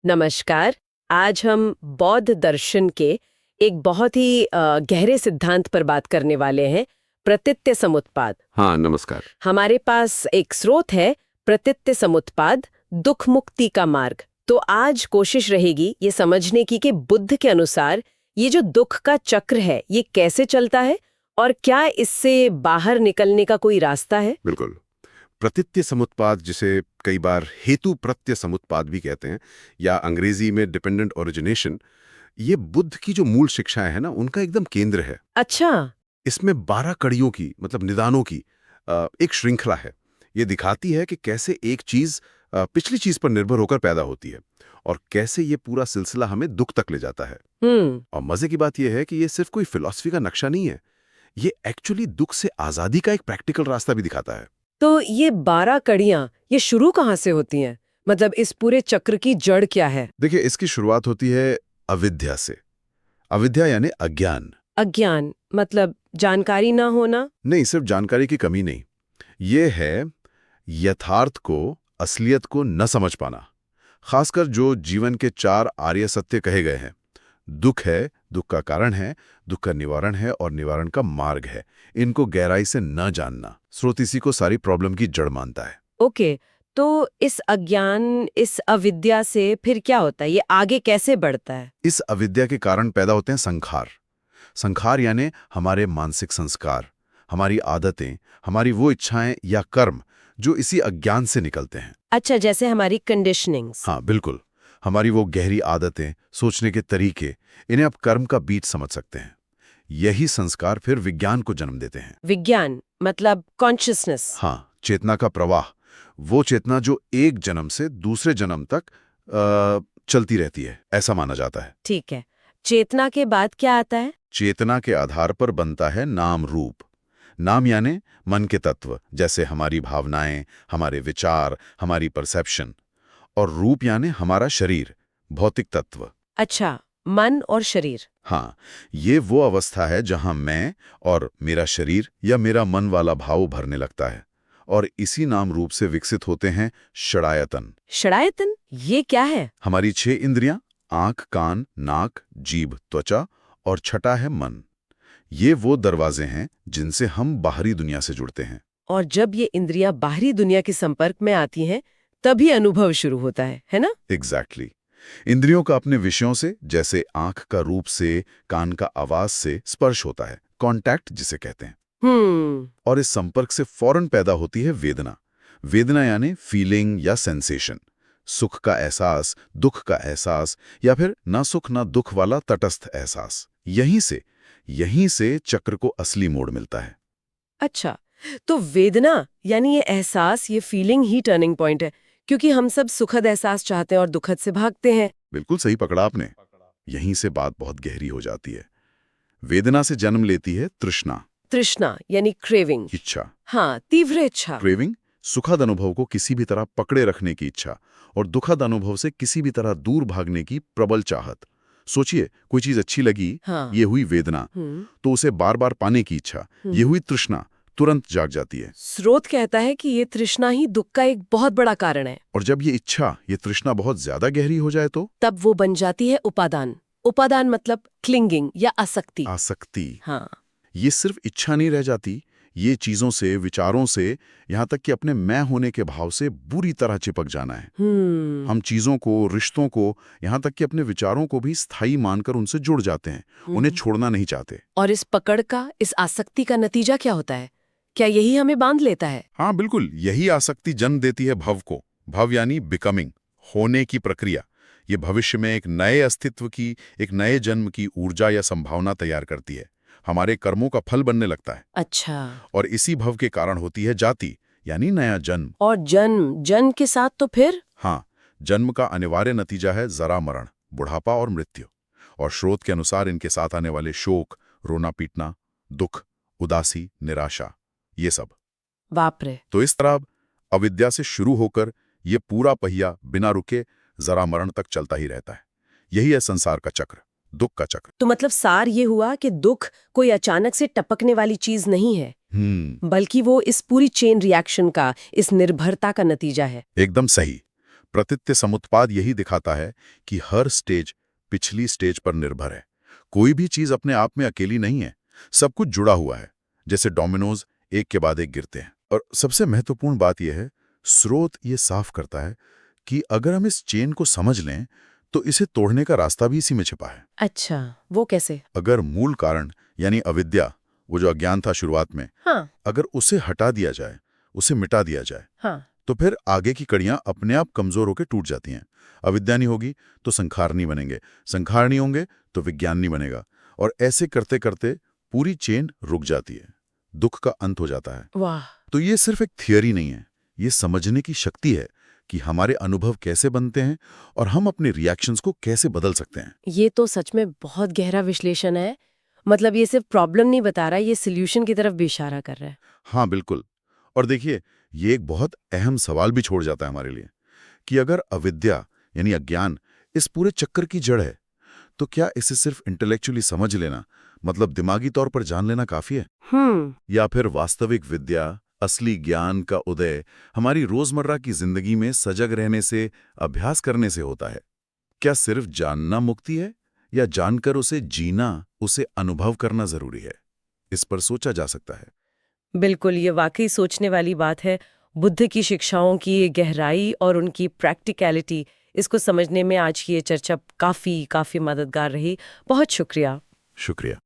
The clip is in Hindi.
नमस्कार। आज हम बौद्ध दर्शन के एक बहुत ही गहरे सिद्धांत पर बात करने वाले हैं, प्रतीत्य समुत्पाद। हाँ, नमस्कार। हमारे पास एक स्रोत है, प्रतीत्य समुत्पाद, दुख मुक्ति का मार्ग। तो आज कोशिश रहेगी ये समझने की कि बुद्ध के अनुसार ये जो दुख का चक्र है, ये कैसे चलता है और क्या इससे बाहर निकलने का कोई रास्ता है। बिल्कुल। प्रतीत्य समुत्पाद, जिसे कई बार हेतु प्रत्यय समुत्पाद भी कहते हैं, या अंग्रेजी में डिपेंडेंट ओरिजिनेशन, ये बुद्ध की जो मूल शिक्षाएं हैं ना, उनका एकदम केंद्र है। अच्छा। इसमें 12 कड़ियों की, मतलब निदानों की एक श्रृंखला है। ये दिखाती है कि कैसे एक चीज पिछली चीज पर निर्भर होकर पैदा होती है और कैसे ये पूरा सिलसिला हमें दुख तक ले जाता है। और मजे की बात यह है कि ये सिर्फ कोई फिलॉसफी का नक्शा नहीं है, ये एक्चुअली दुख से आजादी का एक प्रैक्टिकल रास्ता भी दिखाता है। तो ये 12 कड़ियां, ये शुरू कहाँ से होती हैं? मतलब इस पूरे चक्र की जड़ क्या है? देखिए, इसकी शुरुआत होती है अविद्या से। अविद्या यानी अज्ञान। अज्ञान मतलब जानकारी ना होना? नहीं, सिर्फ जानकारी की कमी नहीं, ये है यथार्थ को, असलियत को न समझ पाना। खासकर जो जीवन के 4 आर्य सत्य कहे गए हैं। दुख है, दुख का कारण है, दुख का निवारण है और निवारण का मार्ग है। इनको गहराई से न जानना, स्रोत इसी को सारी प्रॉब्लम की जड़ मानता है। ओके, तो इस अज्ञान, इस अविद्या से फिर क्या होता है? ये आगे कैसे बढ़ता है? इस अविद्या के कारण पैदा होते हैं संखार। संखार यानी हमारे मानसिक संस्कार, हमारी आदतें, हमारी वो इच्छाएं या कर्म जो इसी अज्ञान से निकलते हैं। अच्छा, जैसे हमारी कंडीशनिंग्स। हाँ, बिल्कुल। हमारी वो गहरी आदतें, सोचने के तरीके, इन्हें आप कर्म का बीज समझ सकते हैं। यही संस्कार फिर विज्ञान को जन्म देते हैं। विज्ञान मतलब कॉन्शियसनेस। हाँ, चेतना का प्रवाह, वो चेतना जो एक जन्म से दूसरे जन्म तक चलती रहती है, ऐसा माना जाता है। ठीक है, चेतना के बाद क्या आता है? चेतना के आधार पर बनता है नाम रूप। नाम यानी मन के तत्व, जैसे हमारी भावनाएं, हमारे विचार, हमारी परसेप्शन। और रूप यानी हमारा शरीर, भौतिक तत्व। अच्छा, मन और शरीर। हाँ, ये वो अवस्था है जहां मैं और मेरा शरीर या मेरा मन वाला भाव भरने लगता है। और इसी नाम रूप से विकसित होते हैं षडायतन। षडायतन ये क्या है? हमारी 6 इंद्रियां, आंख, कान, नाक, जीभ, त्वचा और छठा है मन। ये वो दरवाजे हैं जिनसे हम बाहरी दुनिया से जुड़ते हैं। और जब ये इंद्रियां बाहरी दुनिया के संपर्क में आती हैं, तभी अनुभव शुरू होता है ना? एग्जैक्टली। इंद्रियों का अपने विषयों से, जैसे आंख का रूप से, कान का आवाज से स्पर्श होता है, कॉन्टैक्ट जिसे कहते हैं। और इस संपर्क से फौरन पैदा होती है वेदना। वेदना यानी फीलिंग या सेंसेशन, सुख का एहसास, दुख का एहसास, या फिर ना सुख ना दुख वाला तटस्थ एहसास। यहीं से चक्र को असली मोड़ मिलता है। अच्छा, तो वेदना यानी ये एहसास, ये फीलिंग ही टर्निंग पॉइंट है, क्योंकि हम सब सुखद एहसास चाहते हैं और दुखद से भागते हैं। बिल्कुल सही पकड़ा आपने। यहीं से बात बहुत गहरी हो जाती है। वेदना से जन्म लेती है तृष्णा। तृष्णा यानी क्रेविंग। इच्छा। हाँ, तीव्र इच्छा। क्रेविंग, सुखद अनुभव को किसी भी तरह पकड़े रखने की इच्छा, और दुखद अनुभव से किसी भी तरह दूर भागने की प्रबल चाहत। सोचिए, कोई चीज अच्छी लगी, हाँ। ये हुई वेदना, तो उसे बार बार पाने की इच्छा, ये हुई तृष्णा, तुरंत जाग जाती है। स्रोत कहता है कि ये तृष्णा ही दुख का एक बहुत बड़ा कारण है। और जब ये इच्छा, ये तृष्णा बहुत ज्यादा गहरी हो जाए तो तब वो बन जाती है उपादान। उपादान मतलब क्लिंगिंग या आसक्ति। आसक्ति। हाँ। ये सिर्फ इच्छा नहीं रह जाती, ये चीजों से, विचारों से, यहाँ तक कि अपने मैं होने के भाव से बुरी तरह चिपक जाना है। हम चीजों को, रिश्तों को, यहाँ तक कि अपने विचारों को भी स्थायी मानकर उनसे जुड़ जाते हैं, उन्हें छोड़ना नहीं चाहते। और इस पकड़ का, इस आसक्ति का नतीजा क्या होता है? क्या यही हमें बांध लेता है? हाँ, बिल्कुल। यही आसक्ति जन्म देती है भव को। भव यानी बिकमिंग, होने की प्रक्रिया। ये भविष्य में एक नए अस्तित्व की, एक नए जन्म की ऊर्जा या संभावना तैयार करती है, हमारे कर्मों का फल बनने लगता है। अच्छा। और इसी भव के कारण होती है जाति, यानी नया जन्म। और जन्म के साथ तो फिर? हाँ, जन्म का अनिवार्य नतीजा है जरा मरण, बुढ़ापा और मृत्यु। और स्रोत के अनुसार इनके साथ आने वाले शोक, रोना पीटना, दुख, उदासी, निराशा, ये सब। बाप रे। तो इस तरह अविद्या से शुरू होकर ये पूरा पहिया बिना रुके जरा मरण तक चलता ही रहता है। यही है संसार का चक्र, दुख का चक्र। तो मतलब सार ये हुआ कि दुख कोई अचानक से टपकने वाली चीज नहीं है, बल्कि वो इस पूरी चेन रिएक्शन का, इस निर्भरता का नतीजा है। एकदम सही। प्रतीत्य समुत्पाद यही दिखाता है कि हर स्टेज पिछली स्टेज पर निर्भर है। कोई भी चीज अपने आप में अकेली नहीं है, सब कुछ जुड़ा हुआ है, जैसे डोमिनोज एक के बाद एक गिरते हैं। और सबसे महत्वपूर्ण बात यह है, स्रोत ये साफ करता है कि अगर हम इस चेन को समझ लें तो इसे तोड़ने का रास्ता भी इसी में छिपा है। अच्छा, वो कैसे? अगर मूल कारण यानी अविद्या, वो जो अज्ञान था शुरुआत में, हाँ, अगर उसे हटा दिया जाए, उसे मिटा दिया जाए, हाँ, तो फिर आगे की कड़ियां अपने आप कमजोर होकर टूट जाती हैं। अविद्या नहीं होगी तो संखार नहीं बनेंगे, संखार नहीं होंगे तो विज्ञान नहीं बनेगा, और ऐसे करते करते पूरी चेन रुक जाती है, दुख का अंत हो जाता है। वाह, तो ये सिर्फ एक थियरी नहीं है, ये समझने की शक्ति है कि हमारे अनुभव कैसे बनते हैं और हम अपने रिएक्शंस को कैसे बदल सकते हैं। ये तो सच में बहुत गहरा विश्लेषण है। मतलब ये सिर्फ प्रॉब्लम नहीं बता रहा, ये सॉल्यूशन की तरफ भी इशारा कर रहा है। हाँ बिल्कुल। और देखिए, ये एक बहुत अहम सवाल भी छोड़ जाता है हमारे लिए कि अगर अविद्या यानी अज्ञान इस पूरे चक्कर की जड़ है, तो क्या इसे सिर्फ इंटेलेक्चुअली समझ लेना, मतलब दिमागी तौर पर जान लेना काफी है? या फिर वास्तविक विद्या, असली ज्ञान का उदय हमारी रोजमर्रा की जिंदगी में सजग रहने से, अभ्यास करने से होता है? क्या सिर्फ जानना मुक्ति है, या जानकर उसे जीना, उसे अनुभव करना जरूरी है? इस पर सोचा जा सकता है। बिल्कुल, ये वाकई सोचने वाली बात है। बुद्ध की शिक्षाओं की गहराई और उनकी प्रैक्टिकलिटी, इसको समझने में आज की ये चर्चा काफ़ी मददगार रही। बहुत शुक्रिया। शुक्रिया।